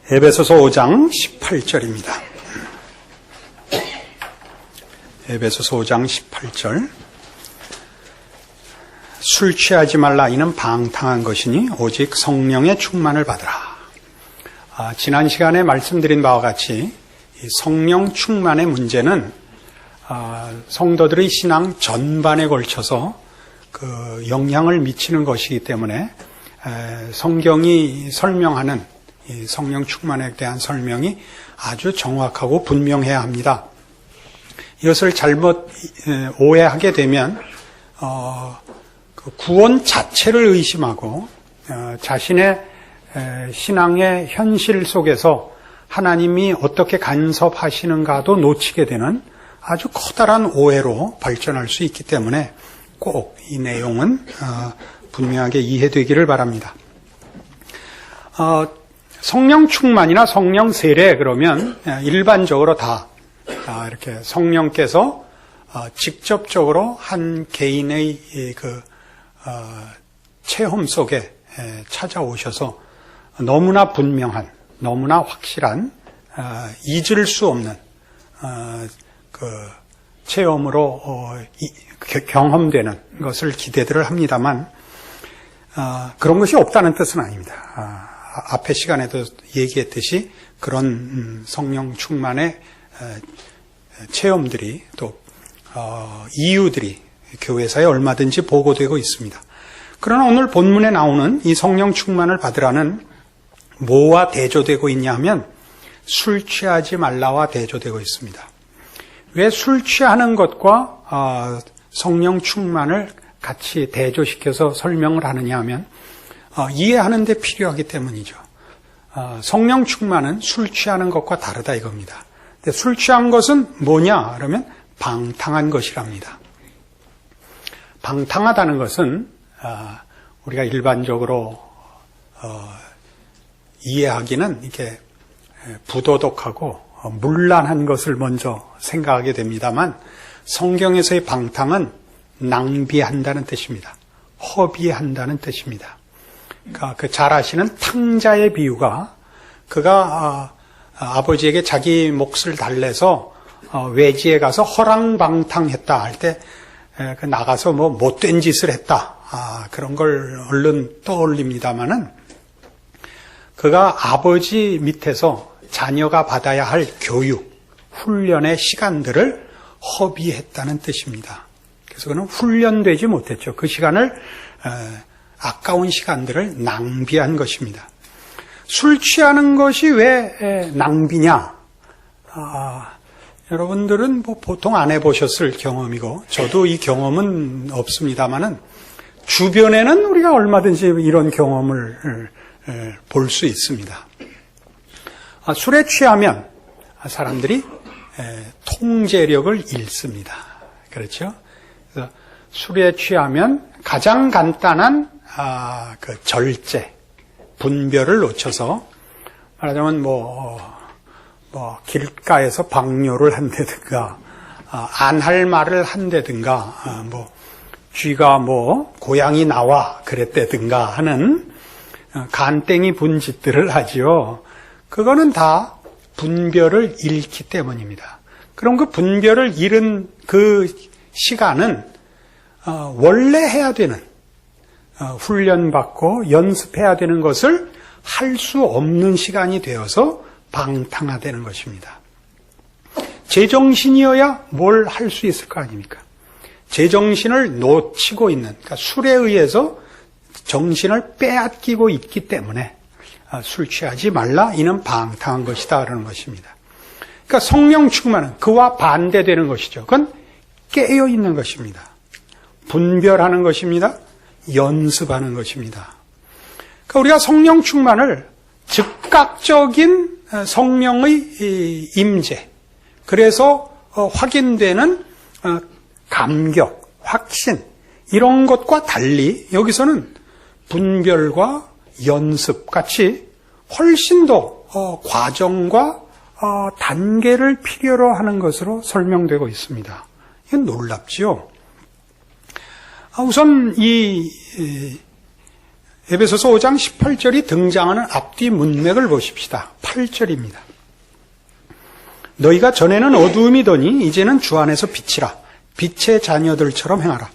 에베소서 5장 18절입니다. 에베소서 5장 18절. 술 취하지 말라. 이는 방탕한 것이니 오직 성령의 충만을 받으라. 지난 시간에 말씀드린 바와 같이 이 성령 충만의 문제는 성도들의 신앙 전반에 걸쳐서 그 영향을 미치는 것이기 때문에 성경이 설명하는 이 성령 충만에 대한 설명이 아주 정확하고 분명해야 합니다. 이것을 잘못 오해하게 되면 그 구원 자체를 의심하고 자신의 신앙의 현실 속에서 하나님이 어떻게 간섭하시는가도 놓치게 되는 아주 커다란 오해로 발전할 수 있기 때문에 꼭 이 내용은 분명하게 이해되기를 바랍니다. 성령 충만이나 성령 세례 그러면 일반적으로 다 이렇게 성령께서 직접적으로 한 개인의 그 체험 속에 찾아오셔서 너무나 분명한, 너무나 확실한, 잊을 수 없는 그 체험으로 경험되는 것을 기대들을 합니다만 그런 것이 없다는 뜻은 아닙니다. 앞에 시간에도 얘기했듯이 그런 성령 충만의 체험들이 또 이유들이 교회사에 얼마든지 보고되고 있습니다. 그러나 오늘 본문에 나오는 이 성령 충만을 받으라는 뭐와 대조되고 있냐 하면 술 취하지 말라와 대조되고 있습니다. 왜 술 취하는 것과 성령 충만을 같이 대조시켜서 설명을 하느냐 하면 이해하는 데 필요하기 때문이죠. 성령 충만은 술 취하는 것과 다르다 이겁니다. 근데 술 취한 것은 뭐냐 그러면 방탕한 것이랍니다. 방탕하다는 것은 우리가 일반적으로 이해하기는 이렇게 부도덕하고 문란한 것을 먼저 생각하게 됩니다만 성경에서의 방탕은 낭비한다는 뜻입니다. 허비한다는 뜻입니다. 그러니까 그 잘 아시는 탕자의 비유가 그가 아버지에게 자기 몫을 달래서 외지에 가서 허랑방탕했다 할 때 그 나가서 뭐 못된 짓을 했다 그런 걸 얼른 떠올립니다마는 그가 아버지 밑에서 자녀가 받아야 할 교육, 훈련의 시간들을 허비했다는 뜻입니다. 그래서 그는 훈련되지 못했죠. 그 시간을 아까운 시간들을 낭비한 것입니다. 술 취하는 것이 왜 낭비냐? 여러분들은 뭐 보통 안 해보셨을 경험이고 저도 이 경험은 없습니다만은 주변에는 우리가 얼마든지 이런 경험을 볼 수 있습니다. 술에 취하면 사람들이 통제력을 잃습니다. 그렇죠? 그래서 술에 취하면 가장 간단한 그 절제, 분별을 놓쳐서 말하자면 뭐 길가에서 방뇨를 한다든가 안 할 말을 한다든가 뭐 쥐가 뭐 고양이 나와 그랬다든가 하는 간땡이 분짓들을 하지요. 그거는 다 분별을 잃기 때문입니다. 그럼 그 분별을 잃은 그 시간은 원래 해야 되는 훈련받고 연습해야 되는 것을 할 수 없는 시간이 되어서 방탕화되는 것입니다. 제정신이어야 뭘 할 수 있을 거 아닙니까? 제정신을 놓치고 있는, 그러니까 술에 의해서 정신을 빼앗기고 있기 때문에 술 취하지 말라, 이는 방탕한 것이다 그러는 것입니다. 그러니까 성령 충만은 그와 반대되는 것이죠. 그건 깨어 있는 것입니다. 분별하는 것입니다. 연습하는 것입니다. 그러니까 우리가 성령 충만을 즉각적인 성령의 임재, 그래서 확인되는 감격, 확신, 이런 것과 달리 여기서는 분별과 연습 같이 훨씬 더 과정과 단계를 필요로 하는 것으로 설명되고 있습니다. 이건 놀랍지요. 우선 이 에베소서 5장 18절이 등장하는 앞뒤 문맥을 보십시다. 8절입니다. 너희가 전에는 어두움이더니 이제는 주 안에서 빛이라. 빛의 자녀들처럼 행하라.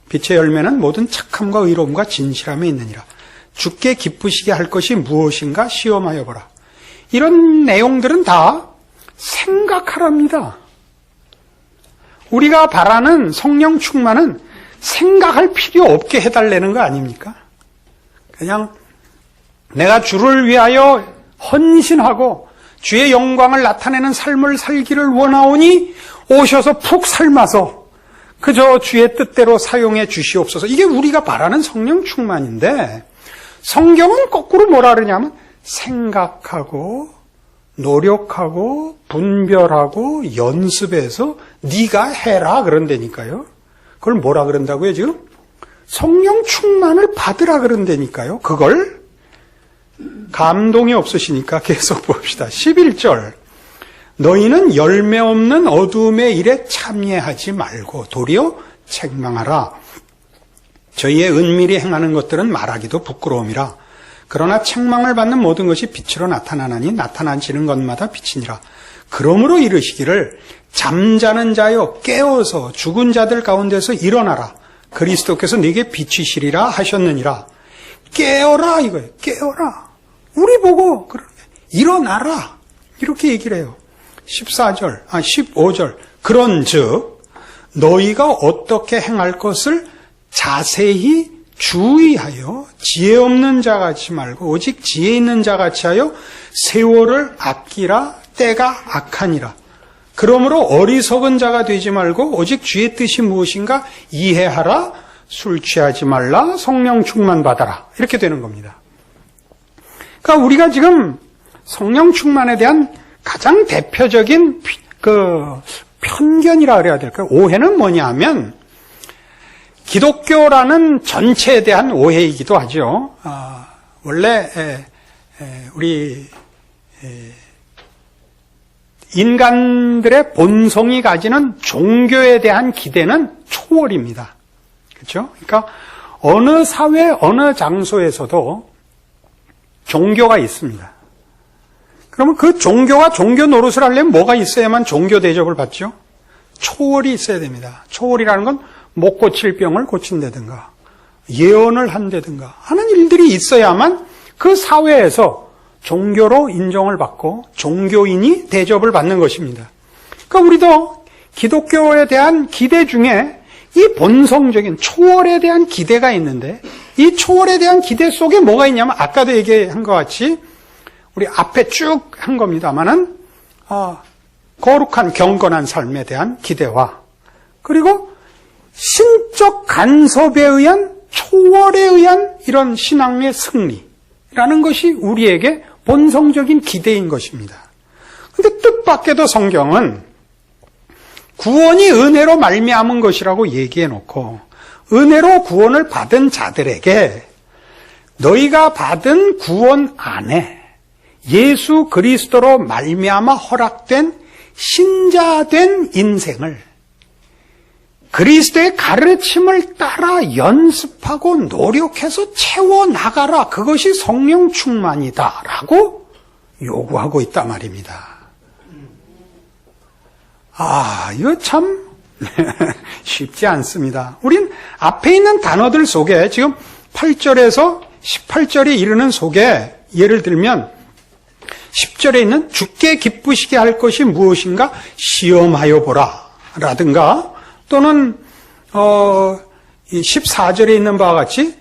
빛의 열매는 모든 착함과 의로움과 진실함에 있느니라. 주께 기쁘시게 할 것이 무엇인가 시험하여 보라. 이런 내용들은 다 생각하랍니다. 우리가 바라는 성령 충만은 생각할 필요 없게 해달라는 거 아닙니까? 그냥 내가 주를 위하여 헌신하고 주의 영광을 나타내는 삶을 살기를 원하오니 오셔서 푹 삶아서 그저 주의 뜻대로 사용해 주시옵소서. 이게 우리가 바라는 성령 충만인데 성경은 거꾸로 뭐라 그러냐면 생각하고 노력하고 분별하고 연습해서 네가 해라 그런다니까요. 그걸 뭐라 그런다고요 지금? 성령 충만을 받으라 그런다니까요. 그걸 감동이 없으시니까 계속 봅시다. 11절 너희는 열매 없는 어두움의 일에 참여하지 말고 도리어 책망하라. 저희의 은밀히 행하는 것들은 말하기도 부끄러움이라. 그러나 책망을 받는 모든 것이 빛으로 나타나나니 나타나지는 것마다 빛이니라. 그러므로 이르시기를 잠자는 자여 깨어서 죽은 자들 가운데서 일어나라. 그리스도께서 네게 비치시리라 하셨느니라. 깨어라 이거예요. 깨어라. 우리 보고 일어나라. 이렇게 얘기를 해요. 15절. 그런즉 너희가 어떻게 행할 것을 자세히 주의하여 지혜 없는 자같이 말고 오직 지혜 있는 자같이 하여 세월을 아끼라. 때가 악하니라. 그러므로 어리석은 자가 되지 말고 오직 주의 뜻이 무엇인가 이해하라. 술 취하지 말라. 성령 충만 받아라. 이렇게 되는 겁니다. 그러니까 우리가 지금 성령 충만에 대한 가장 대표적인 편견이라 그래야 될까요? 오해는 뭐냐면 기독교라는 전체에 대한 오해이기도 하죠. 원래 우리 인간들의 본성이 가지는 종교에 대한 기대는 초월입니다. 그렇죠? 그러니까 어느 사회, 어느 장소에서도 종교가 있습니다. 그러면 그 종교가 종교 노릇을 하려면 뭐가 있어야만 종교 대접을 받죠? 초월이 있어야 됩니다. 초월이라는 건 못 고칠 병을 고친다든가 예언을 한다든가 하는 일들이 있어야만 그 사회에서 종교로 인정을 받고 종교인이 대접을 받는 것입니다. 그러니까 우리도 기독교에 대한 기대 중에 이 본성적인 초월에 대한 기대가 있는데 이 초월에 대한 기대 속에 뭐가 있냐면 아까도 얘기한 것 같이 우리 앞에 쭉 한 겁니다만은 거룩한 경건한 삶에 대한 기대와 그리고 신적 간섭에 의한 초월에 의한 이런 신앙의 승리라는 것이 우리에게 본성적인 기대인 것입니다. 그런데 뜻밖에도 성경은 구원이 은혜로 말미암은 것이라고 얘기해 놓고 은혜로 구원을 받은 자들에게 너희가 받은 구원 안에 예수 그리스도로 말미암아 허락된 신자된 인생을 그리스도의 가르침을 따라 연습하고 노력해서 채워나가라. 그것이 성령 충만이다라고 요구하고 있단 말입니다. 이거 참 쉽지 않습니다. 우린 앞에 있는 단어들 속에 지금 8절에서 18절에 이르는 속에 예를 들면 10절에 있는 주께 기쁘시게 할 것이 무엇인가 시험하여 보라 라든가 또는 14절에 있는 바와 같이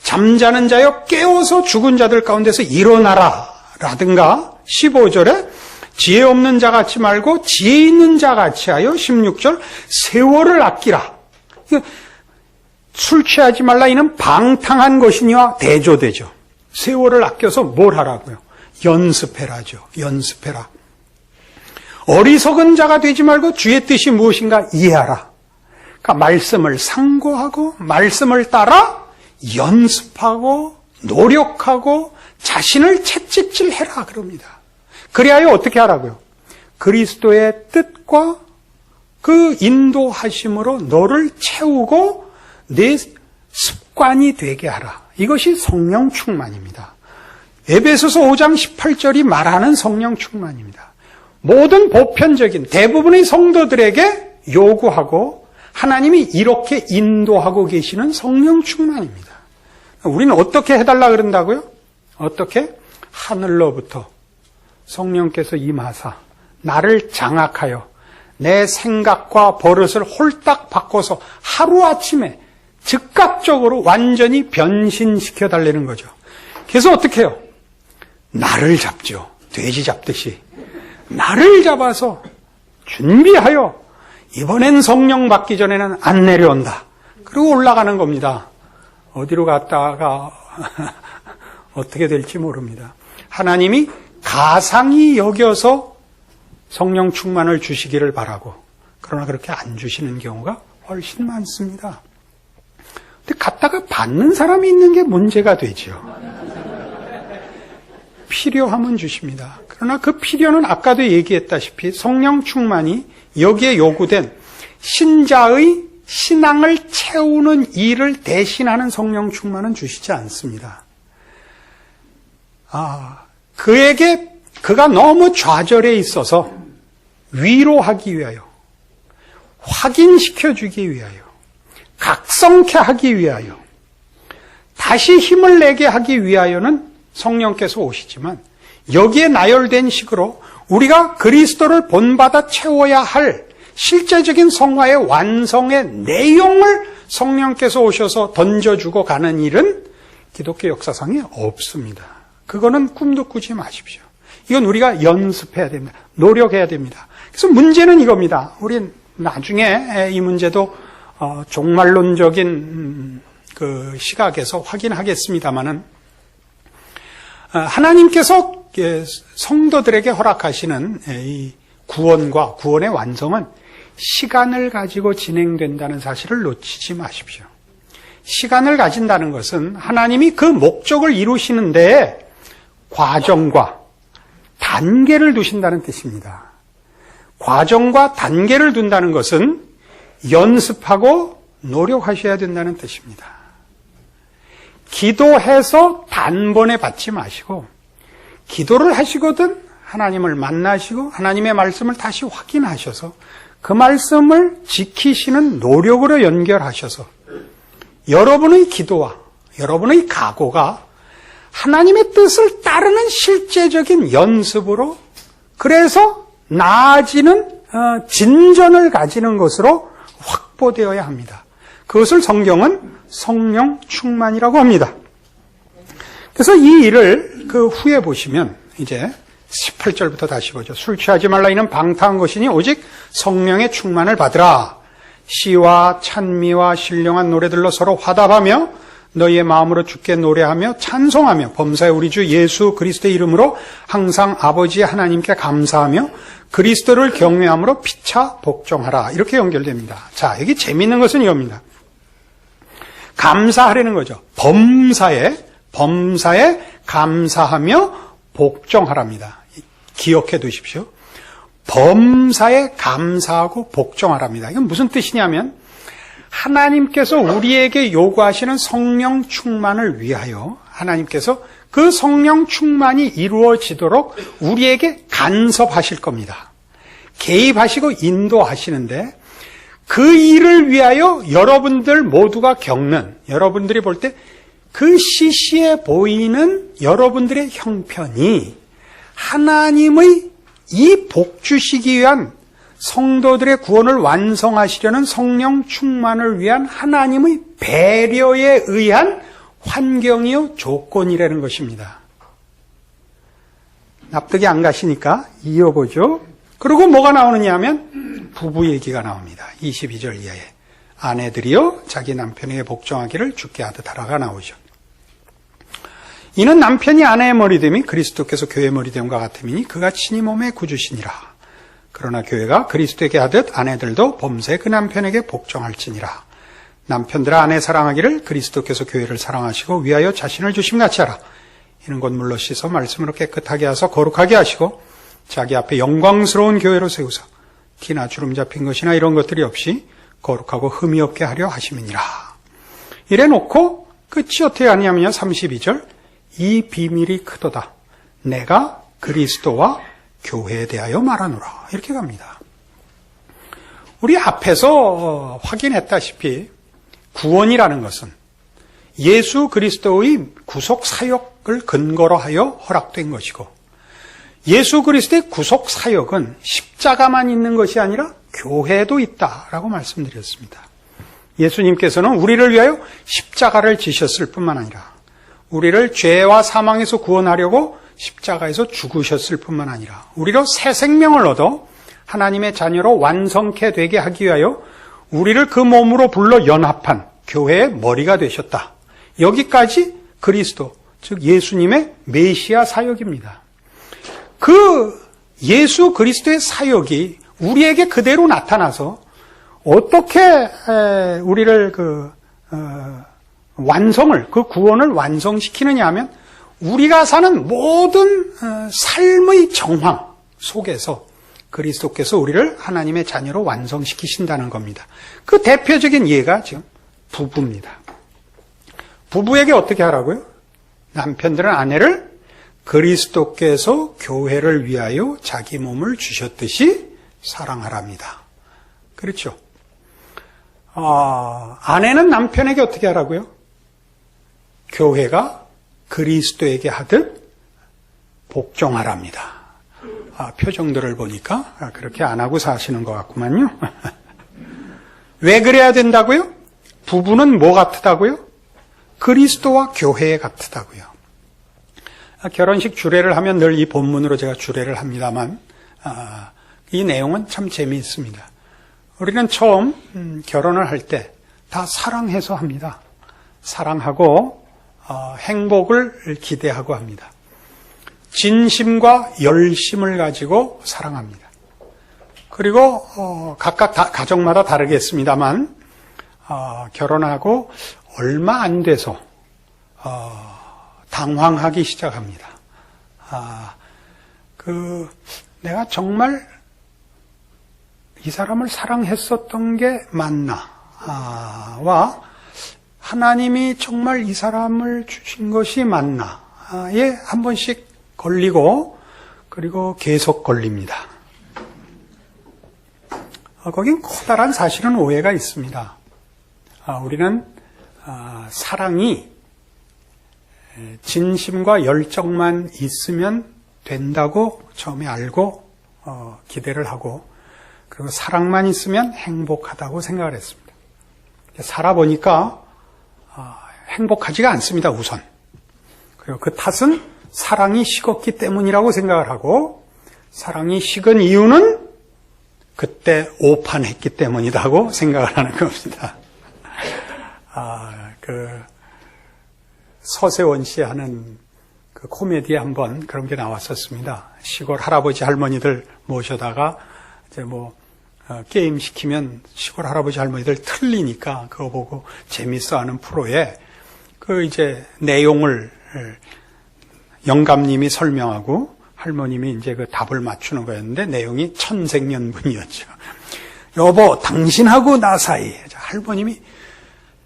잠자는 자여 깨어서 죽은 자들 가운데서 일어나라 라든가 15절에 지혜 없는 자같이 말고 지혜 있는 자같이 하여 16절 세월을 아끼라. 술 취하지 말라 이는 방탕한 것이니와 대조되죠. 세월을 아껴서 뭘 하라고요? 연습해라죠. 연습해라. 어리석은 자가 되지 말고 주의 뜻이 무엇인가 이해하라. 그러니까 말씀을 상고하고 말씀을 따라 연습하고 노력하고 자신을 채찍질해라 그럽니다. 그리하여 어떻게 하라고요? 그리스도의 뜻과 그 인도하심으로 너를 채우고 내 습관이 되게 하라. 이것이 성령 충만입니다. 에베소서 5장 18절이 말하는 성령 충만입니다. 모든 보편적인 대부분의 성도들에게 요구하고 하나님이 이렇게 인도하고 계시는 성령 충만입니다. 우리는 어떻게 해달라 그런다고요? 어떻게? 하늘로부터 성령께서 임하사 나를 장악하여 내 생각과 버릇을 홀딱 바꿔서 하루아침에 즉각적으로 완전히 변신시켜 달라는 거죠. 그래서 어떻게 해요? 나를 잡죠. 돼지 잡듯이. 나를 잡아서 준비하여 이번엔 성령 받기 전에는 안 내려온다. 그리고 올라가는 겁니다. 어디로 갔다가 어떻게 될지 모릅니다. 하나님이 가상히 여겨서 성령 충만을 주시기를 바라고, 그러나 그렇게 안 주시는 경우가 훨씬 많습니다. 근데 갔다가 받는 사람이 있는 게 문제가 되죠. 필요하면 주십니다. 그러나 그 필요는 아까도 얘기했다시피 성령 충만이 여기에 요구된 신자의 신앙을 채우는 일을 대신하는 성령 충만은 주시지 않습니다. 그가 너무 좌절해 있어서 위로하기 위하여, 확인시켜주기 위하여, 각성케 하기 위하여, 다시 힘을 내게 하기 위하여는 성령께서 오시지만, 여기에 나열된 식으로 우리가 그리스도를 본받아 채워야 할 실제적인 성화의 완성의 내용을 성령께서 오셔서 던져주고 가는 일은 기독교 역사상에 없습니다. 그거는 꿈도 꾸지 마십시오. 이건 우리가 연습해야 됩니다. 노력해야 됩니다. 그래서 문제는 이겁니다. 우린 나중에 이 문제도 종말론적인 그 시각에서 확인하겠습니다마는, 하나님께서 성도들에게 허락하시는 이 구원과 구원의 완성은 시간을 가지고 진행된다는 사실을 놓치지 마십시오. 시간을 가진다는 것은 하나님이 그 목적을 이루시는데 과정과 단계를 두신다는 뜻입니다. 과정과 단계를 둔다는 것은 연습하고 노력하셔야 된다는 뜻입니다. 기도해서 단번에 받지 마시고, 기도를 하시거든 하나님을 만나시고 하나님의 말씀을 다시 확인하셔서 그 말씀을 지키시는 노력으로 연결하셔서 여러분의 기도와 여러분의 각오가 하나님의 뜻을 따르는 실제적인 연습으로, 그래서 나아지는 진전을 가지는 것으로 확보되어야 합니다. 그것을 성경은 성령 충만이라고 합니다. 그래서 이 일을 그 후에 보시면 이제 18절부터 다시 보죠. 술 취하지 말라 이는 방탕한 것이니 오직 성령의 충만을 받으라. 시와 찬미와 신령한 노래들로 서로 화답하며 너희의 마음으로 주께 노래하며 찬송하며 범사의 우리 주 예수 그리스도의 이름으로 항상 아버지 하나님께 감사하며 그리스도를 경외함으로 피차 복종하라. 이렇게 연결됩니다. 자, 여기 재미있는 것은 이겁니다. 감사하라는 거죠. 범사에 감사하며 복종하랍니다. 기억해 두십시오. 범사에 감사하고 복종하랍니다. 이건 무슨 뜻이냐면 하나님께서 우리에게 요구하시는 성령 충만을 위하여 하나님께서 그 성령 충만이 이루어지도록 우리에게 간섭하실 겁니다. 개입하시고 인도하시는데 그 일을 위하여 여러분들 모두가 겪는, 여러분들이 볼 때 그 시시해 보이는 여러분들의 형편이 하나님의 이 복 주시기 위한 성도들의 구원을 완성하시려는 성령 충만을 위한 하나님의 배려에 의한 환경이요 조건이라는 것입니다. 납득이 안 가시니까 이어보죠. 그리고 뭐가 나오느냐 하면 부부 얘기가 나옵니다. 22절 이하에 아내들이요 자기 남편에게 복종하기를 주께 하듯 하라가 나오죠. 이는 남편이 아내의 머리됨이 그리스도께서 교회의 머리됨과 같음이니 그가 친히 몸의 구주시니라. 그러나 교회가 그리스도에게 하듯 아내들도 범세 그 남편에게 복종할지니라. 남편들아 아내 사랑하기를 그리스도께서 교회를 사랑하시고 위하여 자신을 주심같이 하라. 이는 곧 물로 씻어 말씀으로 깨끗하게 하사 거룩하게 하시고 자기 앞에 영광스러운 교회로 세우사 티나 주름 잡힌 것이나 이런 것들이 없이 거룩하고 흠이 없게 하려 하심이니라. 이래 놓고 끝이 어떻게 하냐면요. 32절. 이 비밀이 크도다. 내가 그리스도와 교회에 대하여 말하노라. 이렇게 갑니다. 우리 앞에서 확인했다시피 구원이라는 것은 예수 그리스도의 구속 사역을 근거로 하여 허락된 것이고, 예수 그리스도의 구속 사역은 십자가만 있는 것이 아니라 교회도 있다라고 말씀드렸습니다. 예수님께서는 우리를 위하여 십자가를 지셨을 뿐만 아니라 우리를 죄와 사망에서 구원하려고 십자가에서 죽으셨을 뿐만 아니라 우리로 새 생명을 얻어 하나님의 자녀로 완성케 되게 하기 위하여 우리를 그 몸으로 불러 연합한 교회의 머리가 되셨다. 여기까지 그리스도, 즉 예수님의 메시아 사역입니다. 그 예수 그리스도의 사역이 우리에게 그대로 나타나서 어떻게 우리를 완성을, 그 구원을 완성시키느냐 하면 우리가 사는 모든 삶의 정황 속에서 그리스도께서 우리를 하나님의 자녀로 완성시키신다는 겁니다. 그 대표적인 예가 지금 부부입니다. 부부에게 어떻게 하라고요? 남편들은 아내를 그리스도께서 교회를 위하여 자기 몸을 주셨듯이 사랑하랍니다. 그렇죠? 아내는 남편에게 어떻게 하라고요? 교회가 그리스도에게 하듯 복종하랍니다. 표정들을 보니까 그렇게 안 하고 사시는 것 같구만요. 왜 그래야 된다고요? 부부는 뭐 같다고요? 그리스도와 교회 같다고요. 결혼식 주례를 하면 늘 이 본문으로 제가 주례를 합니다만 이 내용은 참 재미있습니다. 우리는 처음 결혼을 할 때 다 사랑해서 합니다. 사랑하고 행복을 기대하고 합니다. 진심과 열심을 가지고 사랑합니다. 그리고 각각 가정마다 다르겠습니다만 결혼하고 얼마 안 돼서 당황하기 시작합니다. 내가 정말 이 사람을 사랑했었던 게 맞나? 와 하나님이 정말 이 사람을 주신 것이 맞나?에 한 번씩 걸리고 그리고 계속 걸립니다. 거긴 커다란 사실은 오해가 있습니다. 우리는 사랑이 진심과 열정만 있으면 된다고 처음에 알고 기대를 하고 그리고 사랑만 있으면 행복하다고 생각을 했습니다. 살아보니까 행복하지가 않습니다, 우선. 그리고 그 탓은 사랑이 식었기 때문이라고 생각을 하고 사랑이 식은 이유는 그때 오판했기 때문이라고 생각을 하는 겁니다. 서세원 씨 하는 그 코미디에 한번 그런 게 나왔었습니다. 시골 할아버지 할머니들 모셔다가 이제 게임 시키면 시골 할아버지 할머니들 틀리니까 그거 보고 재밌어하는 프로에 이제 내용을 영감님이 설명하고 할머님이 이제 그 답을 맞추는 거였는데 내용이 천생연분이었죠. 여보, 당신하고 나 사이. 할머님이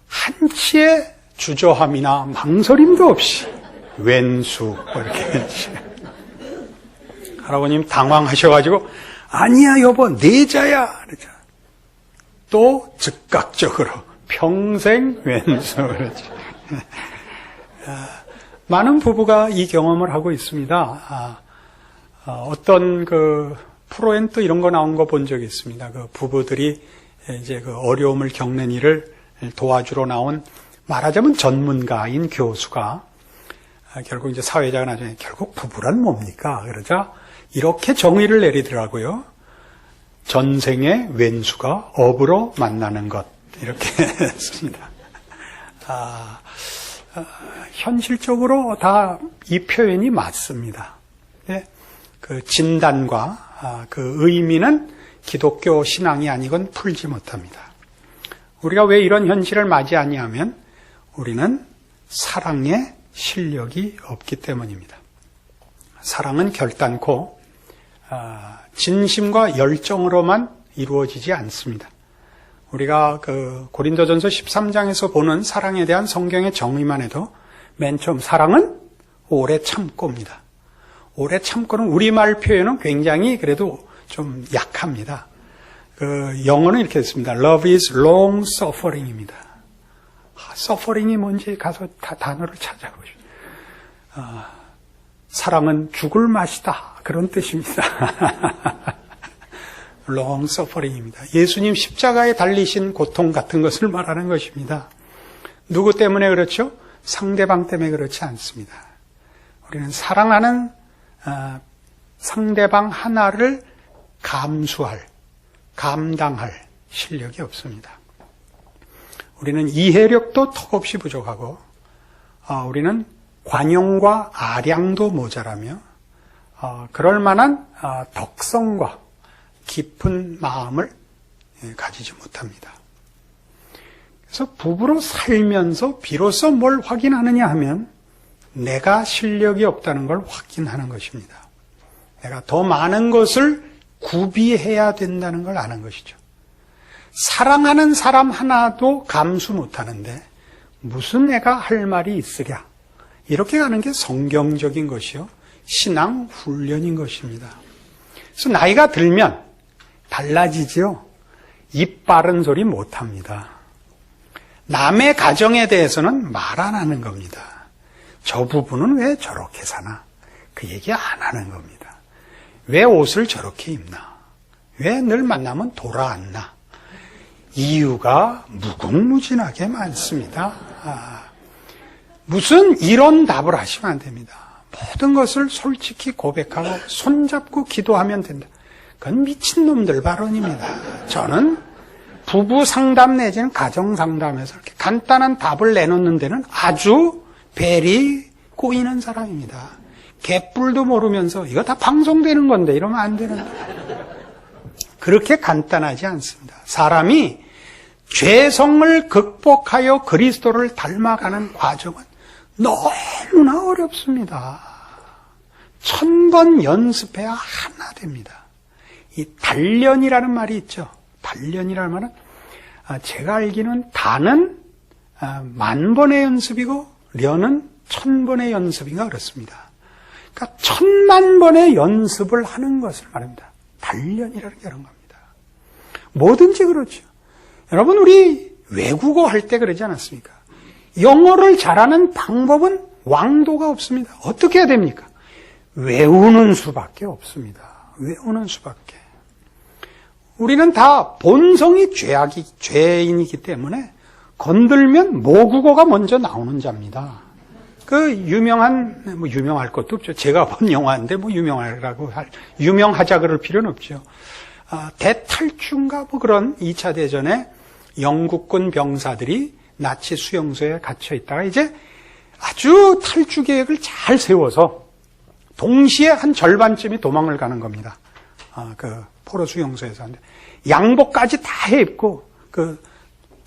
한치의 주저함이나 망설임도 없이 왼수 이렇게 했지. 할아버님 당황하셔가지고 아니야 여보 내자야. 그러죠. 또 즉각적으로 평생 왼수 그러죠. 많은 부부가 이 경험을 하고 있습니다. 어떤 프로엔 또 이런 거 나온 거 본 적이 있습니다. 부부들이 이제 어려움을 겪는 일을 도와주러 나온 말하자면 전문가인 교수가 결국 이제 사회자가 나중에 결국 부부란 뭡니까? 그러자 이렇게 정의를 내리더라고요. 전생의 왼수가 업으로 만나는 것. 이렇게 했습니다. 현실적으로 다 이 표현이 맞습니다. 그 진단과 그 의미는 기독교 신앙이 아니건 풀지 못합니다. 우리가 왜 이런 현실을 맞이하냐면 우리는 사랑에 실력이 없기 때문입니다. 사랑은 결단코 진심과 열정으로만 이루어지지 않습니다. 우리가 그 고린도전서 13장에서 보는 사랑에 대한 성경의 정의만 해도 맨 처음 사랑은 오래 참고입니다. 오래 참고는 우리말 표현은 굉장히 그래도 좀 약합니다. 그 영어는 이렇게 했습니다. Love is long suffering입니다. suffering이 뭔지 가서 다 단어를 찾아보시죠. 사랑은 죽을 맛이다. 그런 뜻입니다. long suffering입니다. 예수님 십자가에 달리신 고통 같은 것을 말하는 것입니다. 누구 때문에 그렇죠? 상대방 때문에 그렇지 않습니다. 우리는 사랑하는 상대방 하나를 감당할 실력이 없습니다. 우리는 이해력도 턱없이 부족하고 우리는 관용과 아량도 모자라며 그럴 만한 덕성과 깊은 마음을 가지지 못합니다. 그래서 부부로 살면서 비로소 뭘 확인하느냐 하면 내가 실력이 없다는 걸 확인하는 것입니다. 내가 더 많은 것을 구비해야 된다는 걸 아는 것이죠. 사랑하는 사람 하나도 감수 못하는데 무슨 내가 할 말이 있으랴. 이렇게 가는 게 성경적인 것이요. 신앙 훈련인 것입니다. 그래서 나이가 들면 달라지죠. 입 바른 소리 못합니다. 남의 가정에 대해서는 말 안 하는 겁니다. 저 부부는 왜 저렇게 사나? 그 얘기 안 하는 겁니다. 왜 옷을 저렇게 입나? 왜 늘 만나면 돌아앉나? 이유가 무궁무진하게 많습니다. 무슨 이런 답을 하시면 안 됩니다. 모든 것을 솔직히 고백하고 손잡고 기도하면 된다. 그건 미친놈들 발언입니다. 저는 부부 상담 내지는 가정 상담에서 이렇게 간단한 답을 내놓는 데는 아주 벨이 꼬이는 사람입니다. 개뿔도 모르면서 이거 다 방송되는 건데 이러면 안 되는데. 그렇게 간단하지 않습니다. 사람이 죄성을 극복하여 그리스도를 닮아가는 과정은 너무나 어렵습니다. 1000번 연습해야 하나 됩니다. 이 단련이라는 말이 있죠. 단련이라는 말은 제가 알기는 단은 10,000번의 연습이고 련은 1000번의 연습인가 그렇습니다. 그러니까 10,000,000번의 연습을 하는 것을 말합니다. 단련이라는 게 그런 겁니다. 뭐든지 그렇죠. 여러분 우리 외국어 할 때 그러지 않았습니까? 영어를 잘하는 방법은 왕도가 없습니다. 어떻게 해야 됩니까? 외우는 수밖에 없습니다. 외우는 수밖에. 우리는 다 본성이 죄인이기 때문에 건들면 모국어가 먼저 나오는 자입니다. 그 유명할 것도 없죠. 제가 본 영화인데 유명하자 그럴 필요는 없죠. 대탈출인가 그런 2차 대전에 영국군 병사들이 나치 수용소에 갇혀 있다가 이제 아주 탈주 계획을 잘 세워서 동시에 한 절반쯤이 도망을 가는 겁니다. 그 포로 수용소에서. 양복까지 다 해입고 그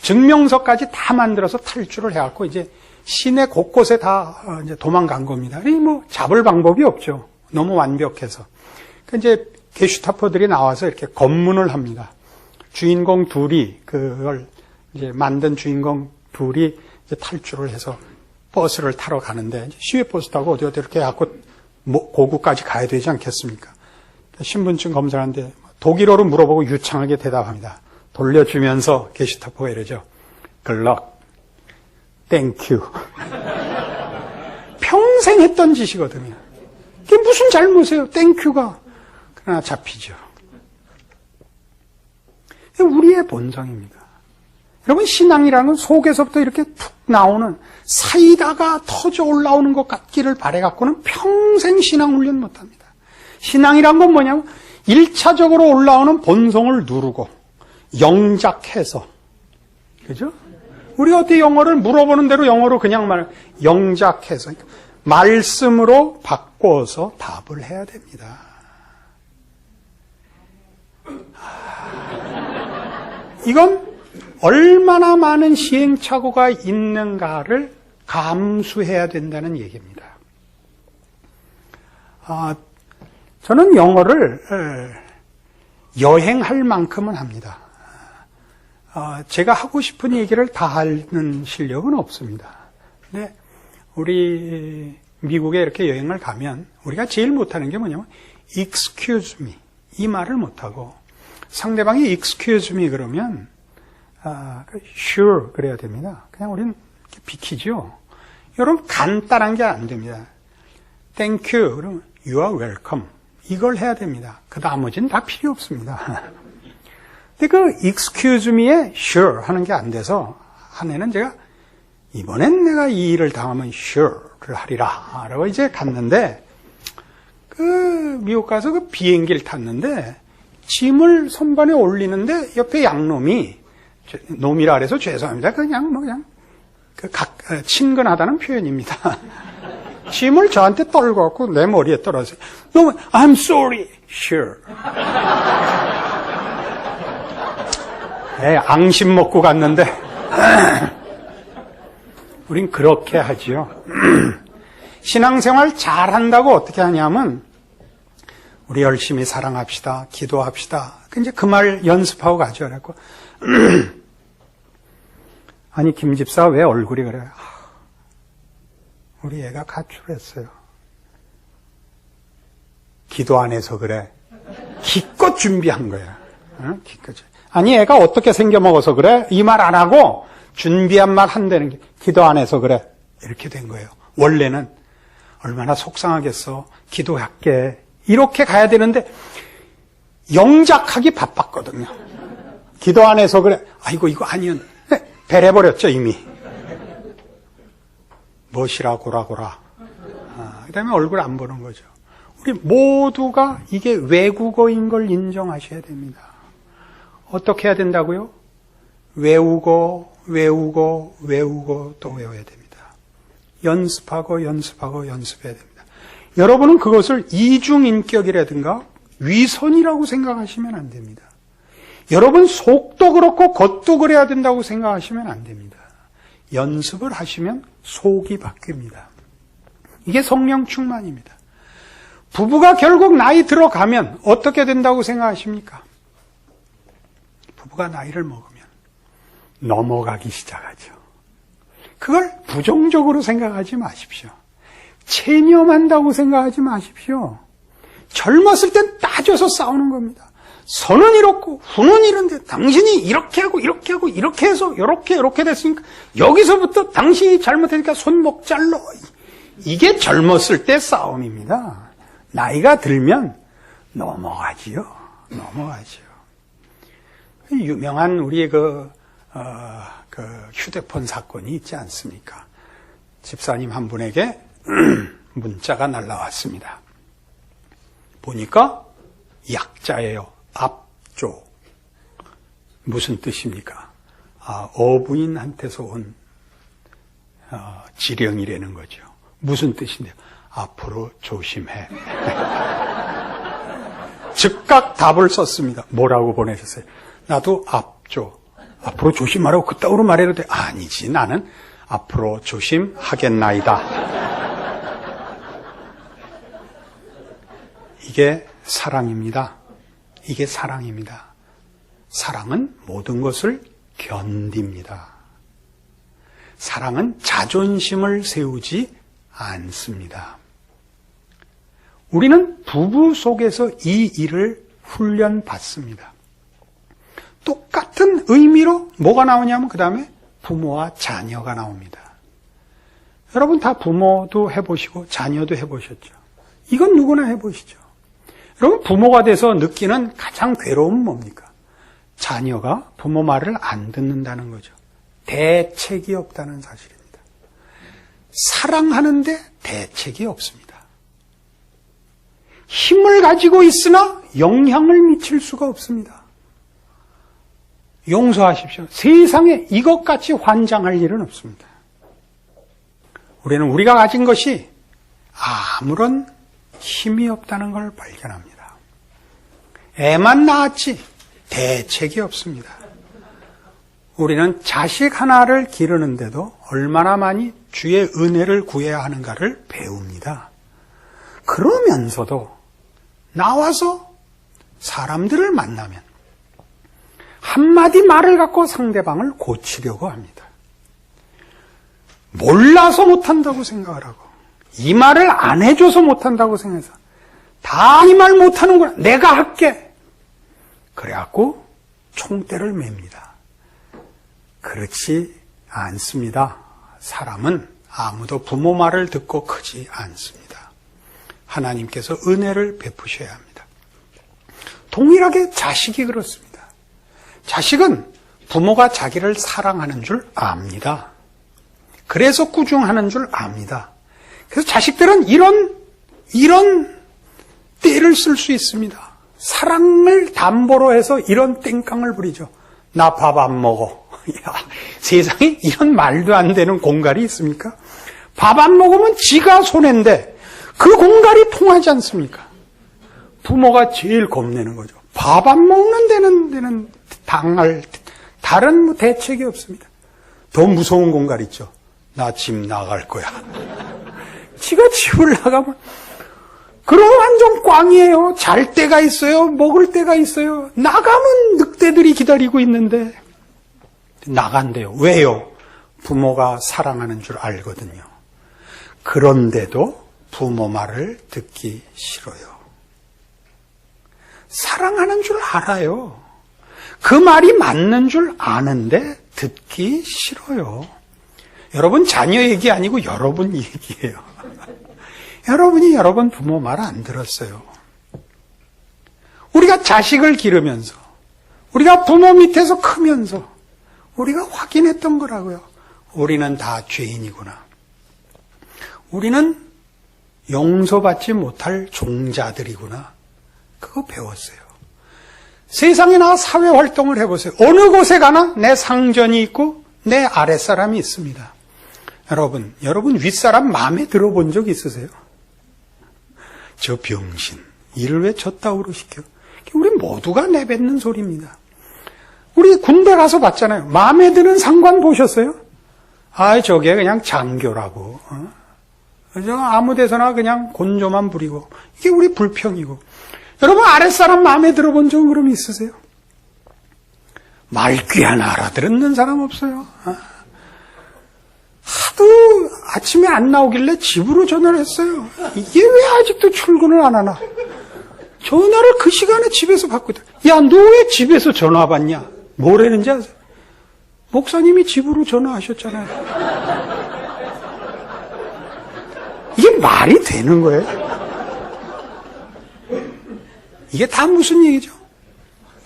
증명서까지 다 만들어서 탈주를 해갖고 이제 시내 곳곳에 다 이제 도망간 겁니다. 잡을 방법이 없죠. 너무 완벽해서. 이제 게슈타포들이 나와서 이렇게 검문을 합니다. 주인공 둘이 그걸 이제 만든 주인공 둘이 이제 탈주를 해서 버스를 타러 가는데 시외버스 타고 어디 이렇게 해갖고 고국까지 가야 되지 않겠습니까? 신분증 검사하는데 독일어로 물어보고 유창하게 대답합니다. 돌려주면서 게슈타포가 이러죠. 글럭, 땡큐. 평생 했던 짓이거든요. 그게 무슨 잘못이에요, 땡큐가. 그러나 잡히죠. 우리의 본성입니다. 여러분 신앙이라는 건 속에서부터 이렇게 툭 나오는 사이다가 터져 올라오는 것 같기를 바라갖고는 평생 신앙 훈련 못합니다. 신앙이란 건 뭐냐면 1차적으로 올라오는 본성을 누르고 영작해서, 그죠? 우리가 어떻게 영어를 물어보는 대로 영어로 그냥 영작해서 말씀으로 바꿔서 답을 해야 됩니다. 이건 얼마나 많은 시행착오가 있는가를 감수해야 된다는 얘기입니다. 저는 영어를 여행할 만큼은 합니다. 제가 하고 싶은 얘기를 다 하는 실력은 없습니다. 근데 우리 미국에 이렇게 여행을 가면 우리가 제일 못하는 게 뭐냐면 excuse me 이 말을 못하고 상대방이 excuse me 그러면 sure 그래야 됩니다. 그냥 우리는 비키죠. 여러분 간단한 게 안 됩니다. Thank you 그러면 You are welcome 이걸 해야 됩니다. 그 나머지는 다 필요 없습니다. 근데 그 excuse me에 sure 하는 게 안 돼서 한 해는 제가 이번엔 내가 이 일을 당하면 sure를 하리라 라고 이제 갔는데 그 미국 가서 그 비행기를 탔는데 짐을 선반에 올리는데 옆에 양놈이 놈이라 그래서 죄송합니다. 그냥 친근하다는 표현입니다. 짐을 저한테 떨고 갖고 내 머리에 떨어져요. 너무 I'm sorry, sure. 앙심 먹고 갔는데 우린 그렇게 하지요. 신앙생활 잘한다고 어떻게 하냐면 우리 열심히 사랑합시다, 기도합시다. 이제 그 말 연습하고 가죠. 그래갖고 아니 김 집사 왜 얼굴이 그래? 우리 애가 가출했어요. 기도 안 해서 그래. 기껏 준비한 거야. 응? 기껏. 아니 애가 어떻게 생겨 먹어서 그래? 이 말 안 하고 준비한 말 한다는 게 기도 안 해서 그래. 이렇게 된 거예요. 원래는 얼마나 속상하겠어. 기도할게. 이렇게 가야 되는데 영작하기 바빴거든요. 기도 안 해서 그래. 아이고 이거 아니었네. 배려버렸죠 이미. 멋이라고라. 그 다음에 얼굴 안 보는 거죠. 우리 모두가 이게 외국어인 걸 인정하셔야 됩니다. 어떻게 해야 된다고요? 외우고 또 외워야 됩니다. 연습하고 연습해야 됩니다. 여러분은 그것을 이중인격이라든가 위선이라고 생각하시면 안 됩니다. 여러분 속도 그렇고 겉도 그래야 된다고 생각하시면 안 됩니다. 연습을 하시면 속이 바뀝니다. 이게 성령 충만입니다. 부부가 결국 나이 들어가면 어떻게 된다고 생각하십니까? 부부가 나이를 먹으면 넘어가기 시작하죠. 그걸 부정적으로 생각하지 마십시오. 체념한다고 생각하지 마십시오. 젊었을 땐 따져서 싸우는 겁니다. 선은 이렇고 후는 이런데 당신이 이렇게 하고 이렇게 해서 이렇게 됐으니까 여기서부터 당신이 잘못했으니까 손목 잘라. 이게 젊었을 때 싸움입니다. 나이가 들면 넘어가지요. 유명한 우리의 그 휴대폰 사건이 있지 않습니까? 집사님 한 분에게 문자가 날라왔습니다. 보니까 약자예요. 앞조. 무슨 뜻입니까? 어부인한테서 온 지령이라는 거죠. 무슨 뜻인데요? 앞으로 조심해. 즉각 답을 썼습니다. 뭐라고 보내셨어요? 나도 앞조. 앞으로 조심하라고 그따구로 말해도 돼. 아니지, 나는 앞으로 조심하겠나이다. 이게 사랑입니다. 이게 사랑입니다. 사랑은 모든 것을 견딥니다. 사랑은 자존심을 세우지 않습니다. 우리는 부부 속에서 이 일을 훈련받습니다. 똑같은 의미로 뭐가 나오냐면 그 다음에 부모와 자녀가 나옵니다. 여러분 다 부모도 해보시고 자녀도 해보셨죠. 이건 누구나 해보시죠. 여러분 부모가 돼서 느끼는 가장 괴로움은 뭡니까? 자녀가 부모 말을 안 듣는다는 거죠. 대책이 없다는 사실입니다. 사랑하는데 대책이 없습니다. 힘을 가지고 있으나 영향을 미칠 수가 없습니다. 용서하십시오. 세상에 이것같이 환장할 일은 없습니다. 우리는 우리가 가진 것이 아무런 힘이 없다는 걸 발견합니다. 애만 낳았지 대책이 없습니다. 우리는 자식 하나를 기르는데도 얼마나 많이 주의 은혜를 구해야 하는가를 배웁니다. 그러면서도 나와서 사람들을 만나면 한마디 말을 갖고 상대방을 고치려고 합니다. 몰라서 못한다고 생각을 하고 이 말을 안 해줘서 못한다고 생각해서 다 이 말 못하는구나 내가 할게 그래갖고 총대를 맵니다. 그렇지 않습니다. 사람은 아무도 부모 말을 듣고 크지 않습니다. 하나님께서 은혜를 베푸셔야 합니다. 동일하게 자식이 그렇습니다. 자식은 부모가 자기를 사랑하는 줄 압니다. 그래서 꾸중하는 줄 압니다. 그래서 자식들은 이런 떼를 쓸 수 있습니다. 사랑을 담보로 해서 이런 땡깡을 부리죠. 나 밥 안 먹어. 야, 세상에 이런 말도 안 되는 공갈이 있습니까? 밥 안 먹으면 지가 손해인데 그 공갈이 통하지 않습니까? 부모가 제일 겁내는 거죠. 밥 안 먹는 데는 당할 다른 뭐 대책이 없습니다. 더 무서운 공갈 있죠. 나 집 나갈 거야. 지가 집을 나가면 그럼 완전 꽝이에요. 잘 때가 있어요. 먹을 때가 있어요. 나가면 늑대들이 기다리고 있는데 나간대요. 왜요? 부모가 사랑하는 줄 알거든요. 그런데도 부모 말을 듣기 싫어요. 사랑하는 줄 알아요. 그 말이 맞는 줄 아는데 듣기 싫어요. 여러분 자녀 얘기 아니고 여러분 얘기예요. 여러분이 여러분 부모 말 안 들었어요. 우리가 자식을 기르면서 우리가 부모 밑에서 크면서 우리가 확인했던 거라고요. 우리는 다 죄인이구나. 우리는 용서받지 못할 종자들이구나. 그거 배웠어요. 세상에 나가 사회활동을 해보세요. 어느 곳에 가나 내 상전이 있고 내 아랫사람이 있습니다. 여러분 윗사람 마음에 들어본 적 있으세요? 저 병신, 일을 왜 저따위로 시켜? 우리 모두가 내뱉는 소리입니다. 우리 군대 가서 봤잖아요. 마음에 드는 상관 보셨어요? 아, 저게 그냥 장교라고. 저 아무 데서나 그냥 곤조만 부리고. 이게 우리 불평이고. 여러분 아랫사람 마음에 들어본 적 그럼 있으세요? 말귀한 알아들었는 사람 없어요? 하도 아침에 안 나오길래 집으로 전화를 했어요. 이게 왜 아직도 출근을 안 하나? 전화를 그 시간에 집에서 받고 있다. 야, 너 왜 집에서 전화 받냐? 뭐라는지 아세요? 목사님이 집으로 전화하셨잖아요. 이게 말이 되는 거예요? 이게 다 무슨 얘기죠?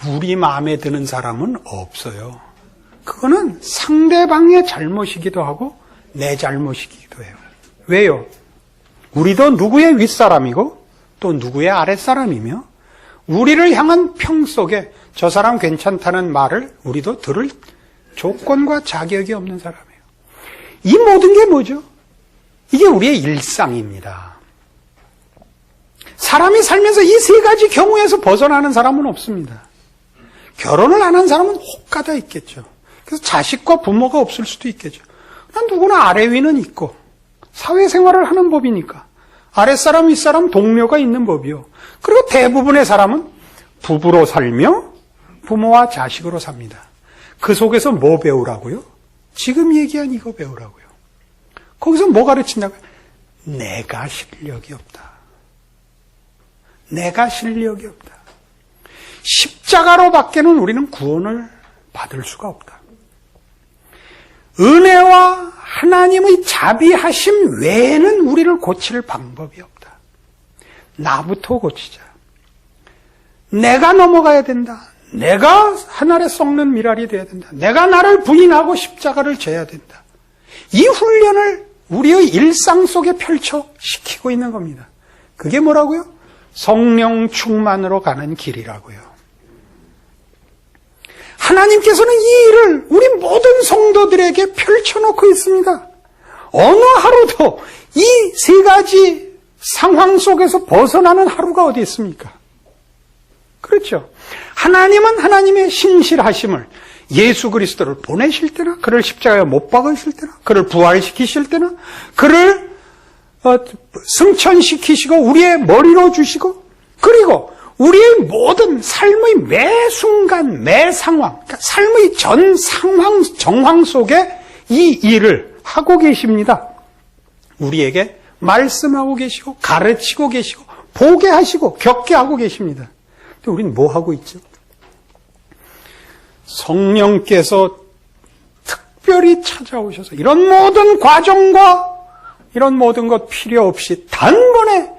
우리 마음에 드는 사람은 없어요. 그거는 상대방의 잘못이기도 하고 내 잘못이기도 해요. 왜요? 우리도 누구의 윗사람이고 또 누구의 아랫사람이며 우리를 향한 평 속에 저 사람 괜찮다는 말을 우리도 들을 조건과 자격이 없는 사람이에요. 이 모든 게 뭐죠? 이게 우리의 일상입니다. 사람이 살면서 이 세 가지 경우에서 벗어나는 사람은 없습니다. 결혼을 안 한 사람은 혹가다 있겠죠. 그래서 자식과 부모가 없을 수도 있겠죠. 누구나 아래 위는 있고 사회생활을 하는 법이니까 아랫사람 윗사람 동료가 있는 법이요. 그리고 대부분의 사람은 부부로 살며 부모와 자식으로 삽니다. 그 속에서 뭐 배우라고요? 지금 얘기한 이거 배우라고요. 거기서 뭐 가르친다고요? 내가 실력이 없다. 내가 실력이 없다. 십자가로 밖에는 우리는 구원을 받을 수가 없다. 은혜와 하나님의 자비하심 외에는 우리를 고칠 방법이 없다. 나부터 고치자. 내가 넘어가야 된다. 내가 하늘에 썩는 미랄이 되어야 된다. 내가 나를 부인하고 십자가를 져야 된다. 이 훈련을 우리의 일상 속에 펼쳐시키고 있는 겁니다. 그게 뭐라고요? 성령 충만으로 가는 길이라고요. 하나님께서는 이 일을 우리 모든 성도들에게 펼쳐놓고 있습니다. 어느 하루도 이 세 가지 상황 속에서 벗어나는 하루가 어디 있습니까? 그렇죠. 하나님은 하나님의 신실하심을 예수 그리스도를 보내실 때나 그를 십자가에 못 박으실 때나 그를 부활시키실 때나 그를 승천시키시고 우리의 머리로 주시고 그리고 우리의 모든 삶의 매 순간, 매 상황, 그러니까 삶의 전 상황, 정황 속에 이 일을 하고 계십니다. 우리에게 말씀하고 계시고, 가르치고 계시고, 보게 하시고, 겪게 하고 계십니다. 근데 우리는 뭐 하고 있죠? 성령께서 특별히 찾아오셔서 이런 모든 과정과 이런 모든 것 필요 없이 단번에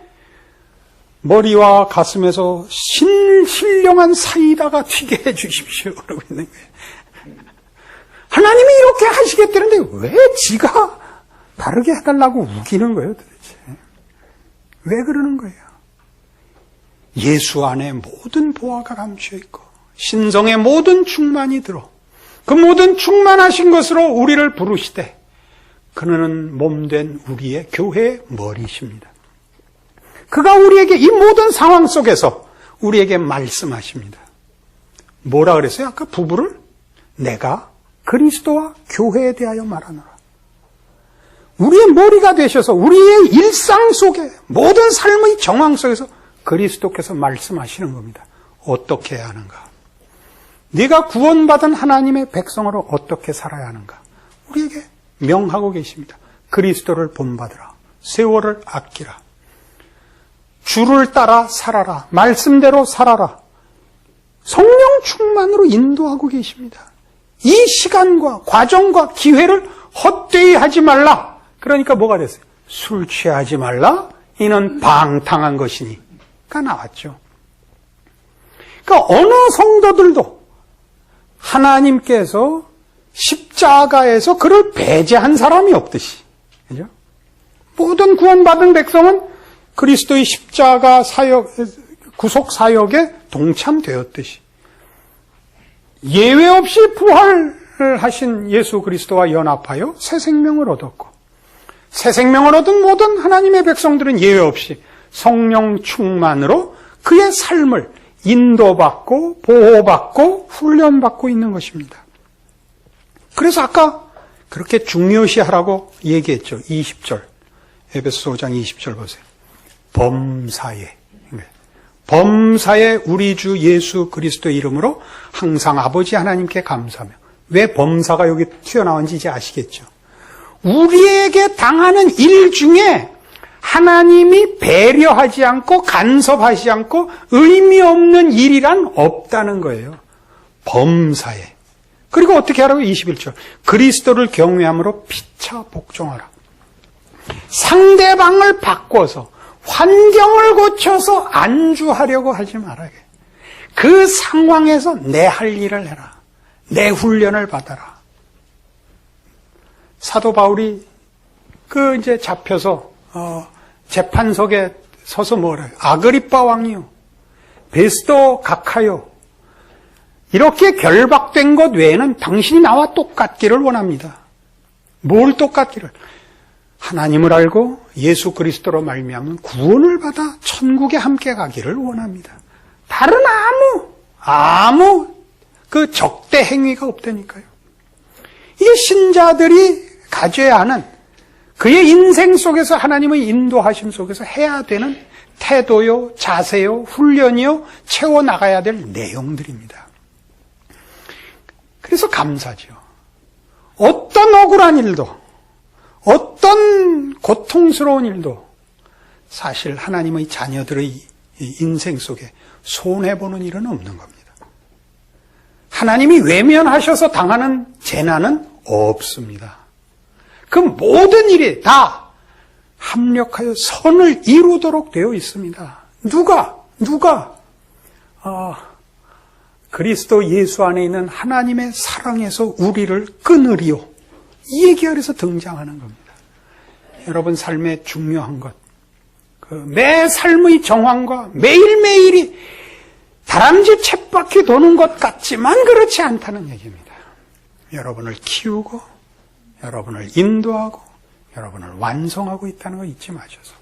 머리와 가슴에서 신령한 사이다가 튀게 해주십시오. 그러고 있는 거예요. 하나님이 이렇게 하시겠다는데 왜 지가 다르게 해달라고 우기는 거예요, 도대체? 왜 그러는 거예요? 예수 안에 모든 보화가 감추어 있고 신성의 모든 충만이 들어 그 모든 충만하신 것으로 우리를 부르시되 그는 몸된 우리의 교회의 머리십니다. 그가 우리에게 이 모든 상황 속에서 우리에게 말씀하십니다. 뭐라 그랬어요? 아까 부부를 내가 그리스도와 교회에 대하여 말하노라. 우리의 머리가 되셔서 우리의 일상 속에 모든 삶의 정황 속에서 그리스도께서 말씀하시는 겁니다. 어떻게 해야 하는가? 네가 구원받은 하나님의 백성으로 어떻게 살아야 하는가? 우리에게 명하고 계십니다. 그리스도를 본받으라. 세월을 아끼라. 주를 따라 살아라. 말씀대로 살아라. 성령 충만으로 인도하고 계십니다. 이 시간과 과정과 기회를 헛되이 하지 말라. 그러니까 뭐가 됐어요? 술 취하지 말라. 이는 방탕한 것이니가 나왔죠. 그러니까 어느 성도들도 하나님께서 십자가에서 그를 배제한 사람이 없듯이, 그죠? 모든 구원받은 백성은 그리스도의 십자가 사역, 구속 사역에 동참되었듯이 예외 없이 부활을 하신 예수 그리스도와 연합하여 새 생명을 얻었고 새 생명을 얻은 모든 하나님의 백성들은 예외 없이 성령 충만으로 그의 삶을 인도받고 보호받고 훈련받고 있는 것입니다. 그래서 아까 그렇게 중요시하라고 얘기했죠. 20절 에베소 5장 20절 보세요. 범사에 우리 주 예수 그리스도의 이름으로 항상 아버지 하나님께 감사하며. 왜 범사가 여기 튀어나온지 이제 아시겠죠? 우리에게 당하는 일 중에 하나님이 배려하지 않고 간섭하지 않고 의미 없는 일이란 없다는 거예요. 범사에. 그리고 어떻게 하라고? 21절. 그리스도를 경외함으로 피차 복종하라. 상대방을 바꿔서 환경을 고쳐서 안주하려고 하지 말아야 해. 그 상황에서 내 할 일을 해라. 내 훈련을 받아라. 사도 바울이 이제 잡혀서 재판석에 서서 뭐래요? 아그리빠 왕이요, 베스도 각하요, 이렇게 결박된 것 외에는 당신이 나와 똑같기를 원합니다. 뭘 똑같기를? 하나님을 알고 예수 그리스도로 말미암은 구원을 받아 천국에 함께 가기를 원합니다. 다른 아무 그 적대 행위가 없다니까요. 이게 신자들이 가져야 하는 그의 인생 속에서 하나님의 인도하심 속에서 해야 되는 태도요, 자세요, 훈련이요, 채워나가야 될 내용들입니다. 그래서 감사죠. 어떤 억울한 일도, 어떤 고통스러운 일도 사실 하나님의 자녀들의 인생 속에 손해보는 일은 없는 겁니다. 하나님이 외면하셔서 당하는 재난은 없습니다. 그 모든 일이 다 합력하여 선을 이루도록 되어 있습니다. 누가 그리스도 예수 안에 있는 하나님의 사랑에서 우리를 끊으리요. 이 얘기가 그래서 등장하는 겁니다. 여러분 삶에 중요한 것, 매 삶의 정황과 매일매일이 다람쥐 쳇바퀴 도는 것 같지만 그렇지 않다는 얘기입니다. 여러분을 키우고 여러분을 인도하고 여러분을 완성하고 있다는 거 잊지 마셔서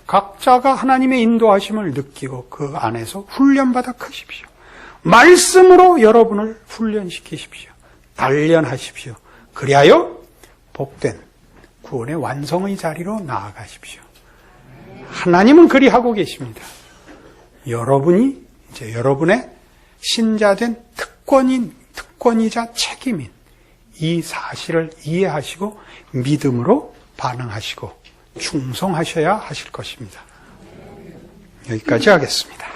각자가 하나님의 인도하심을 느끼고 그 안에서 훈련받아 크십시오. 말씀으로 여러분을 훈련시키십시오. 단련하십시오. 그리하여 복된 구원의 완성의 자리로 나아가십시오. 하나님은 그리하고 계십니다. 여러분이 이제 여러분의 신자된 특권이자 책임인 이 사실을 이해하시고 믿음으로 반응하시고 충성하셔야 하실 것입니다. 여기까지 하겠습니다.